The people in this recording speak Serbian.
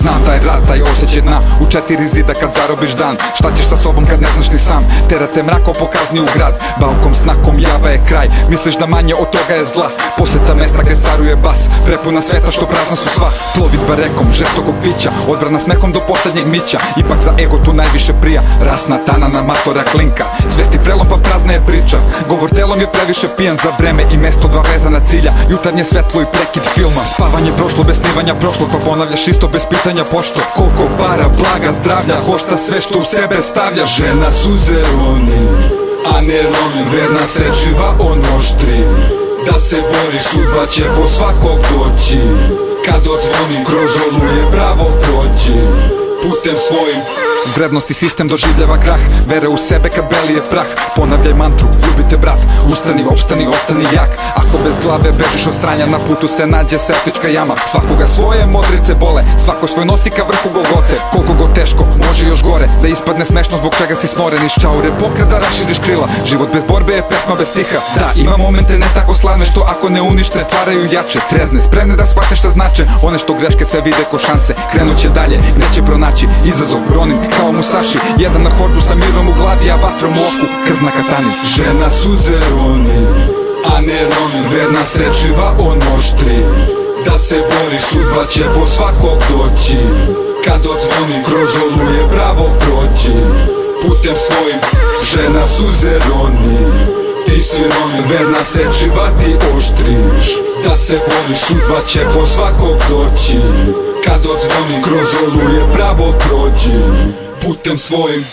Znam taj rad, taj osjećaj dna u 4 zida kad zarobiš dan. Šta ćeš sa sobom kad ne znaš ni sam? Terate mrako pokazni u grad. Baukom snakom java je kraj. Misliš da manje od toga je zla. Poseta mesta gde caruje bas. Prepuna sveta što prazna su sva. Plovidba rekom žestokog pića. Odbrana smehom do poslednjeg mića. Ipak za ego tu najviše prija. Rasna tanana matora klinka. Svesti prelom pa prazna je priča. Govor telom je previše pijan za vreme i mesto dva vezana cilja. Jutarnje svetlo i prekid filma. Spavanje prošlo bez snivanja prošlog. Pa ponavljaš isto bez pitanja pošto. Koliko para, blaga, zdravlja, košta sve što u sebe stavlja. Žena suze roni, a ne roni. Verna se živa on oštri. Da se bori, sudba će po svakog doći. Kad odzvoni, kroz oluje bravo prođi. Putem svojim vrednosti sistem doživljava krah. Vere u sebe kad beli je prah. Ponavljaj mantru, ljubite brat. Ustani, opstani, ostani jak. Ako bez glave bežiš od stranja, na putu se nađe septička jama. Svakoga svoje modrice bole, svako svoj nosi ka vrhu Golgote. Koliko god teško, može još gore. Da ispadne smešno zbog čega si smoren. Iz čaure pokret da raširiš krila. Život bez borbe je pesma bez stiha. Da, ima momente ne tako slavne što ako ne unište stvaraju jače. Trezne, spremne da shvate šta znače. One što greške sve vide ko šanse. Krenuće dalje, neće pronaći izazov, ronim kao Musashi. Jedan na hordu sa mirom u glavi, a vatrom u oku, krv na katani. Žena suze roni, a ne roni. Verna se živa on oštri. Da se bori, sudba će po svakog doći. Kad odzvoni, kroz oluje bravo prođi. Putem svojim, žena suze roni. Ti si roni, verna se živa ti oštriš. Da se boriš, sudba će po svakog doći. Kad odzvoni, kroz oluje bravo prođi. Putem svojim.